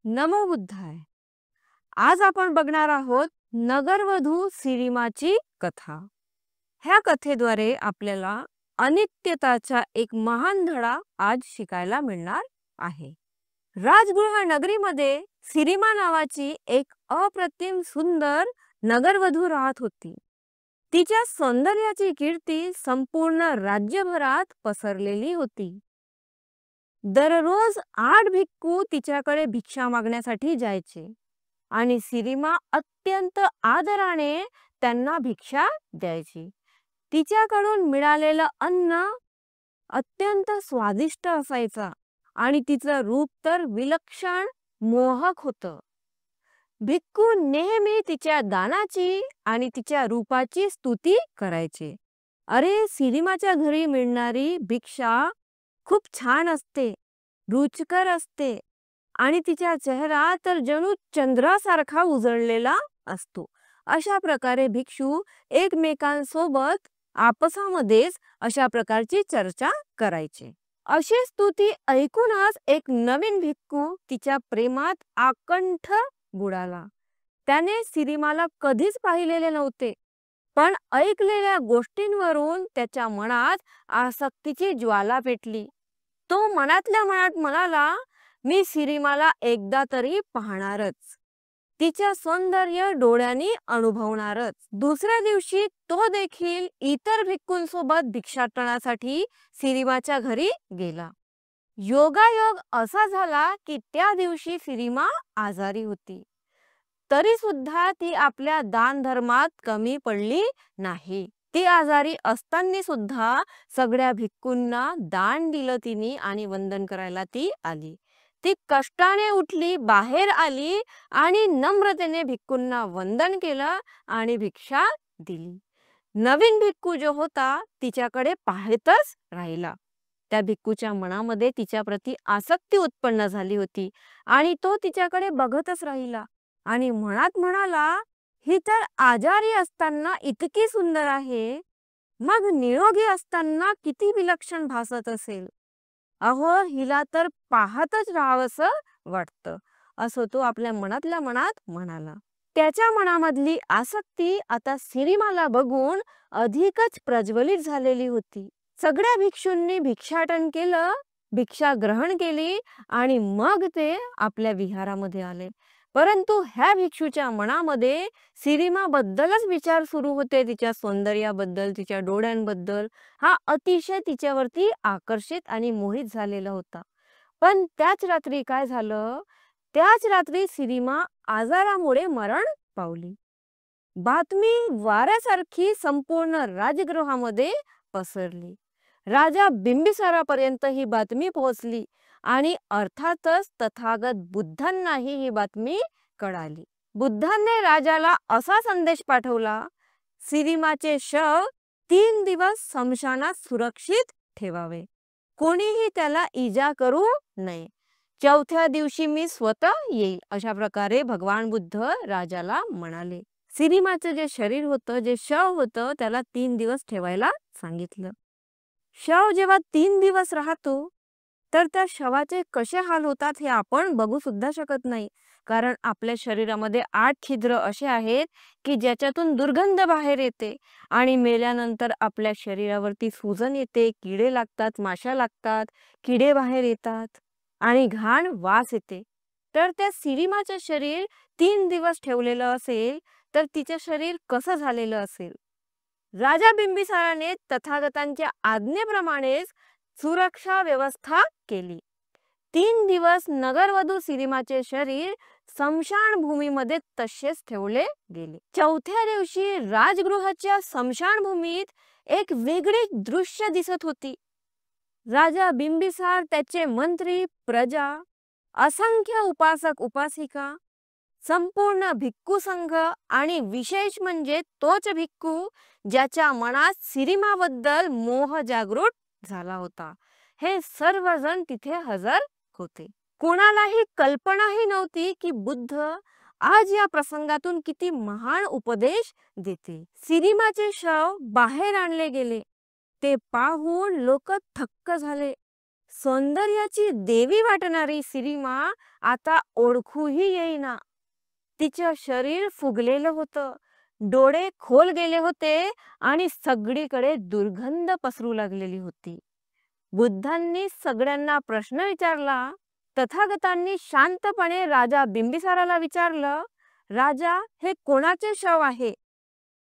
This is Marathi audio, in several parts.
नमो बुद्धाय. आज आपण बघणार आहोत नगरवधू सिरिमाची कथा. ह्या कथेद्वारे आपल्याला अनित्यताचा एक महान धडा आज शिकायला मिळणार आहे. राजगृह नगरीमध्ये सिरिमा नावाची एक अप्रतिम सुंदर नगरवधू राहत होती. तिच्या सौंदर्याची कीर्ती संपूर्ण राज्यभरात पसरलेली होती. दररोज 8 भिक्खू तिच्याकडे भिक्षा मागण्यासाठी जायचे आणि सिरिमा अत्यंत आदराने त्यांना भिक्षा द्यायची. तिच्याकडून मिळालेलं अन्न अत्यंत स्वादिष्ट असायचा आणि तिचं रूप तर विलक्षण मोहक होतं. भिक्खू नेहमी तिच्या दानाची आणि तिच्या रूपाची स्तुती करायचे. अरे, सिरिमाच्या घरी मिळणारी भिक्षा खूप छान असते, रुचकर असते आणि तिचा चेहरा तर जणू चंद्रासारखा उजळलेला असतो. अशा प्रकारे भिक्षू एकमेकांसोबत आपसामध्येच अशा प्रकारची चर्चा करायचे. अशी स्तुती ऐकूनच एक नवीन भिक्खू तिच्या प्रेमात आकंठ बुडाला. त्याने सिरिमाला कधीच पाहिलेले नव्हते, पण ऐकलेल्या गोष्टींवरून त्याच्या मनात आसक्तीची ज्वाला पेटली. तो मनातल्या मनात म्हणाला, मी सिरिमाला एकदा तरी पाहणारच, तिच्या सौंदर्य डोळ्यांनी अनुभवणारच. दुसऱ्या दिवशी तो देखील इतर भिक्खूंसोबत भिक्षाटनासाठी सिरिमाच्या घरी गेला. योगायोग असा झाला की त्या दिवशी सिरिमा आजारी होती. तरी सुद्धा ती आपल्या दानधर्मात कमी पडली नाही. ती आजारी असताना सुद्धा सगळ्या भिक्खूंना दान दिलं तिने आणि वंदन करायला ती आली. ती कष्टाने उठली, बाहेर आली आणि नम्रतेने भिक्खूंना वंदन केलं आणि भिक्षा दिली. नवीन भिक्खू जो होता तिच्याकडे पाहतच राहिला. त्या भिक्खूच्या मनामध्ये तिच्याप्रती आसक्ती उत्पन्न झाली होती आणि तो तिच्याकडे बघतच राहिला आणि मनात म्हणाला, ही तर आजारी असताना इतकी सुंदर आहे, मग निरोगी असताना किती विलक्षण भासत असेल. अहो, हिला तर पाहतच राहावंसं वाटतं, असं तो आपल्या मनातल्या मनात म्हणाला. त्याच्या मनामधली आसक्ती आता सिरिमाला बघून अधिकच प्रज्वलित झालेली होती. सगळ्या भिक्षूंनी भिक्षाटन केलं, भिक्षा ग्रहण केली आणि मग ते आपल्या विहारामध्ये आले. परंतु ह्या भिक्षूच्या मनामध्ये सिरिमाबद्दलच विचार सुरू होते, तिच्या सौंदर्याबद्दल, तिच्या डोळ्यांबद्दल. हा अतिशय तिच्यावरती आकर्षित आणि मोहित झालेला होता. पण त्याच रात्री काय झालं, त्याच रात्री सिरिमा आजारामुळे मरण पावली. बातमी वाऱ्यासारखी संपूर्ण राजगृहामध्ये पसरली. राजा बिंबिसारापर्यंत ही बातमी पोहोचली आणि अर्थातच तथागत बुद्धांनाही ही बातमी कळाली. बुद्धांनी राजाला असा संदेश पाठवला, सिरिमाचे शव 3 दिवस स्मशानात सुरक्षित ठेवावे, कोणीही त्याला इजा करू नये. 4थ्या दिवशी मी स्वतः येईल, अशा प्रकारे भगवान बुद्ध राजाला म्हणाले. सिरिमाचं जे शरीर होतं, जे शव होतं, त्याला 3 दिवस ठेवायला सांगितलं. शव जेव्हा 3 दिवस राहतो तर त्या शवाचे कसे हाल होतात हे आपण बघू सुद्धा शकत नाही. कारण आपल्या शरीरामध्ये 8 छिद्र असे आहेत की ज्याच्यातून दुर्गंध बाहेर येते आणि मेल्यानंतर आपल्या शरीरावरती सूजन येते, किडे लागतात, माशा लागतात, किडे बाहेर येतात आणि घाण वास येते. तर त्या सिरिमाचे शरीर 3 दिवस ठेवलेलं असेल तर तिचे शरीर कसं झालेलं असेल. राजा बिंबिसाराने तथागतांच्या आज्ञेप्रमाणेच सुरक्षा व्यवस्था केली. 3 दिवस नगरवधू सिरिमाचे शरीर स्मशान भूमीमध्ये तसेच ठेवले गेले. 4थ्या दिवशी राजगृहाच्या स्मशान भूमीत एक वेगळे दृश्य दिसत होती. राजा बिंबिसार, त्याचे मंत्री, प्रजा, असंख्य उपासक उपासिका, संपूर्ण भिक्खू संघ आणि विशेष म्हणजे तोच भिक्खू ज्याच्या मनात सिरिमाबद्दल मोह जागृत झाला होता, हे सर्वजण तिथे हजर होते. कोणालाही कल्पनाही नव्हती की बुद्ध आज या प्रसंगातून किती महान उपदेश देतील. सिरिमाचे शव बाहेर आणले गेले. ते पाहून लोक थक्क झाले. सौंदर्याची देवी वाटणारी सिरीमा आता ओळखूही येईना. तिचं शरीर फुगलेलं होतं, डोळे खोल गेले होते आणि सगळीकडे दुर्गंध पसरू लागलेली होती. बुद्धांनी सगळ्यांना प्रश्न विचारला. तथागतांनी शांतपणे राजा बिंबिसाराला विचारलं, राजा, हे कोणाचे शव आहे?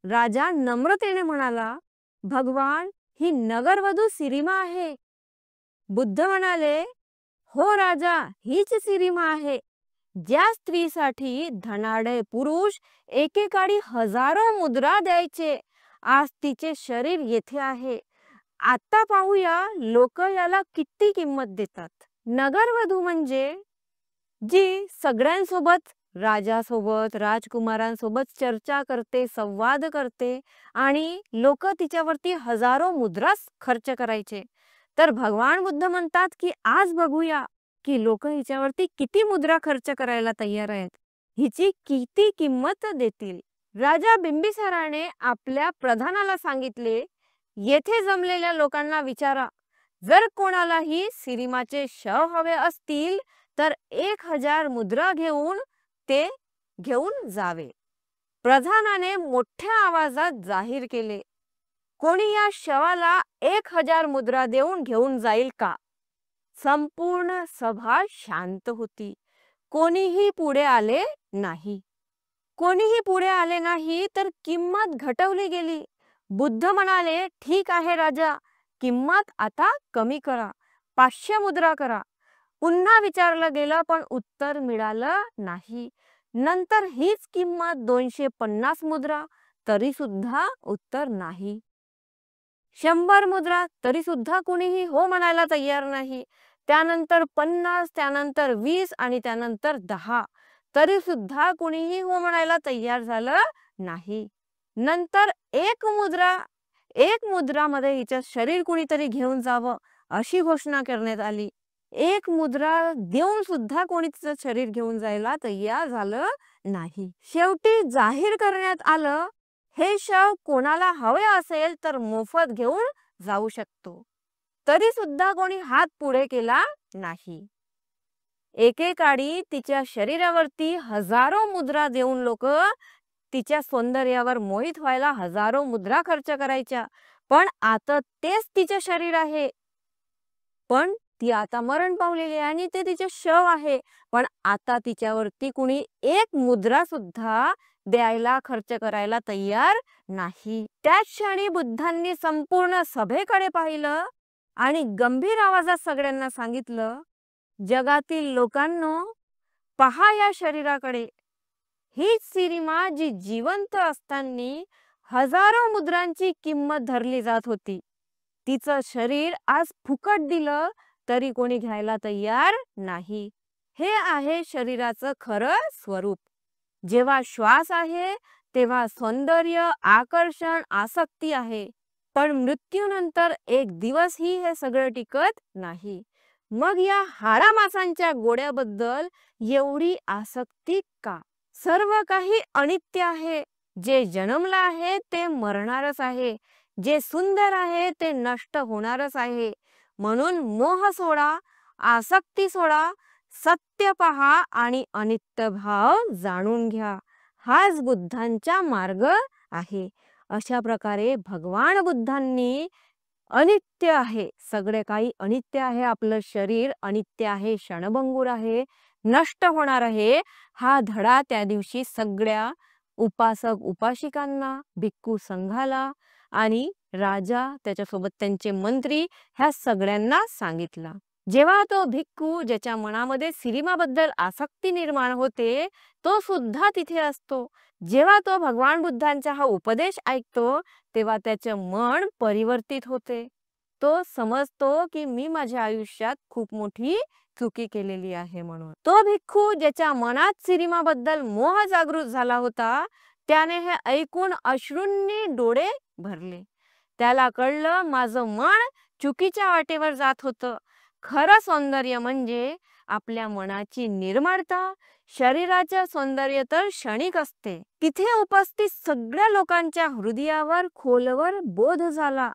राजा नम्रतेने म्हणाला, भगवान, ही नगरवधू सिरीमा आहे. बुद्ध म्हणाले, हो राजा, हीच सिरीमा आहे, ज्या स्त्रीसाठी धनाढ्य पुरुष एकेकाळी हजारो मुद्रा द्यायचे. आज तिचे शरीर येथे आहे. आता पाहूया लोक याला किती किंमत देतात. नगरवधू म्हणजे जी सगळ्यांसोबत, राजासोबत, राजकुमारांसोबत चर्चा करते, संवाद करते आणि लोक तिच्यावरती हजारो मुद्रा खर्च करायचे. तर भगवान बुद्ध म्हणतात की आज बघूया की लोक हिच्यावरती किती मुद्रा खर्च करायला तयार आहेत, हिची किती किंमत देतील. राजा बिंबिसाराने आपल्या प्रधानाला सांगितले, येथे जमलेल्या लोकांना विचारा, जर कोणालाही सिरीमाचे शव हवे असतील तर 1000 मुद्रा घेऊन ते घेऊन जावे. प्रधानाने मोठ्या आवाजात जाहीर केले, कोणी या शवाला 1000 मुद्रा देऊन घेऊन जाईल का? संपूर्ण सभा शांत होती. कोणीही पुढे आले नाही. कोणीही पुढे आले नाही तर किंमत घटवली गेली. बुद्ध म्हणाले, ठीक आहे राजा, किंमत आता कमी करा, 500 मुद्रा करा. पुन्हा विचारलं गेलं पण उत्तर मिळालं नाही. नंतर हीच किंमत 250 मुद्रा, तरी सुद्धा उत्तर नाही. 100 मुद्रा, तरी सुद्धा कोणीही हो म्हणायला तयार नाही. त्यानंतर 50, त्यानंतर 20 आणि त्यानंतर 10, तरी सुद्धा कोणीही हो म्हणायला तयार झालं नाही. नंतर 1 मुद्रा, 1 मुद्रामध्ये हिचं शरीर कुणीतरी घेऊन जावं अशी घोषणा करण्यात आली. 1 मुद्रा देऊन सुद्धा कोणी तिचं शरीर घेऊन जायला तयार झालं नाही. शेवटी जाहीर करण्यात आलं, हे शव कोणाला हवे असेल तर मोफत घेऊन जाऊ शकतो. तरी सुद्धा कोणी हात पुढे केला नाही. एकेकाळी तिच्या शरीरावरती हजारो मुद्रा देऊन लोक तिच्या सौंदर्यावर मोहित व्हायला हजारो मुद्रा खर्च करायच्या. पण आता तेच तिचे शरीर आहे, पण ती आता मरण पावलेली आहे आणि ते तिचे शव आहे. पण आता तिच्यावरती कुणी 1 मुद्रा सुद्धा द्यायला, खर्च करायला तयार नाही. त्याच क्षणी बुद्धांनी संपूर्ण सभेकडे पाहिलं आणि गंभीर आवाजात सगळ्यांना सांगितलं, जगातील लोकांनो, पहा या शरीराकडे. हीच सिरीमा जी जिवंत असताना हजारो मुद्रांची किंमत धरली जात होती. तिचं शरीर आज फुकट दिलं तरी कोणी घ्यायला तयार नाही. हे आहे शरीराचं खरं स्वरूप. जेव्हा श्वास आहे तेव्हा सौंदर्य, आकर्षण, आसक्ती आहे. पण मृत्यूनंतर एक दिवसही हे सगळं टिकत नाही. मग या हाडामासांच्या गोड्याबद्दल एवढी आसक्ती का? सर्व काही अनित्य आहे. जे जन्मलं आहे ते मरणारच आहे. जे सुंदर आहे ते नष्ट होणारच आहे. म्हणून मोह सोडा, आसक्ती सोडा, सत्य पहा आणि अनित्य भाव जाणून घ्या. हाच बुद्धांचा मार्ग आहे. अशा प्रकारे भगवान बुद्धांनी अनित्य आहे, सगळे काही अनित्य आहे, आपलं शरीर अनित्य आहे, क्षणभंगूर आहे, नष्ट होणार आहे, हा धडा त्या दिवशी सगळ्या उपासक उपासिकांना, भिक्खू संघाला आणि राजा, त्याच्यासोबत त्यांचे मंत्री, ह्या सगळ्यांना सांगितला. जेव्हा तो भिक्खू ज्याच्या मनामध्ये सिरीमाबद्दल आसक्ती निर्माण होते तो सुद्धा तिथे असतो, जेव्हा तो भगवान बुद्धांचा हा उपदेश ऐकतो तेव्हा त्याचे मन परिवर्तित होते. तो समजतो की मी माझ्या आयुष्यात खूप मोठी चुकी केलेली आहे. म्हणून तो भिक्खू ज्याच्या मनात सिरीमाबद्दल मोह जागृत झाला होता त्याने हे ऐकून अश्रूंनी डोळे भरले. त्याला कळलं, माझं मन चुकीच्या वाटेवर जात होतं. खरं सौंदर्य म्हणजे आपल्या मनाची निर्मळता. शरीराचे सौंदर्य तर क्षणिक असते. तिथे उपस्थित सगळ्या लोकांच्या हृदयावर खोलवर बोध झाला.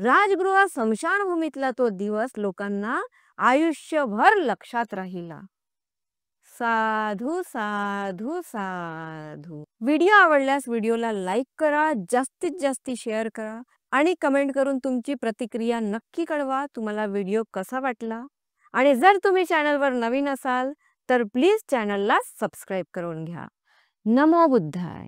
राजगृह स्मशानभूमीतला तो दिवस लोकांना आयुष्यभर लक्षात राहिला. साधू साधू साधू. व्हिडिओ आवडल्यास व्हिडिओला लाईक करा, जास्तीत जास्त शेअर करा आणि कमेंट करून तुमची प्रतिक्रिया नक्की कळवा. तुम्हाला व्हिडिओ कसा वाटला आणि जर तुम्ही चॅनलवर नवीन असाल तर प्लीज चॅनलला सबस्क्राईब करून घ्या. नमो बुद्धाय.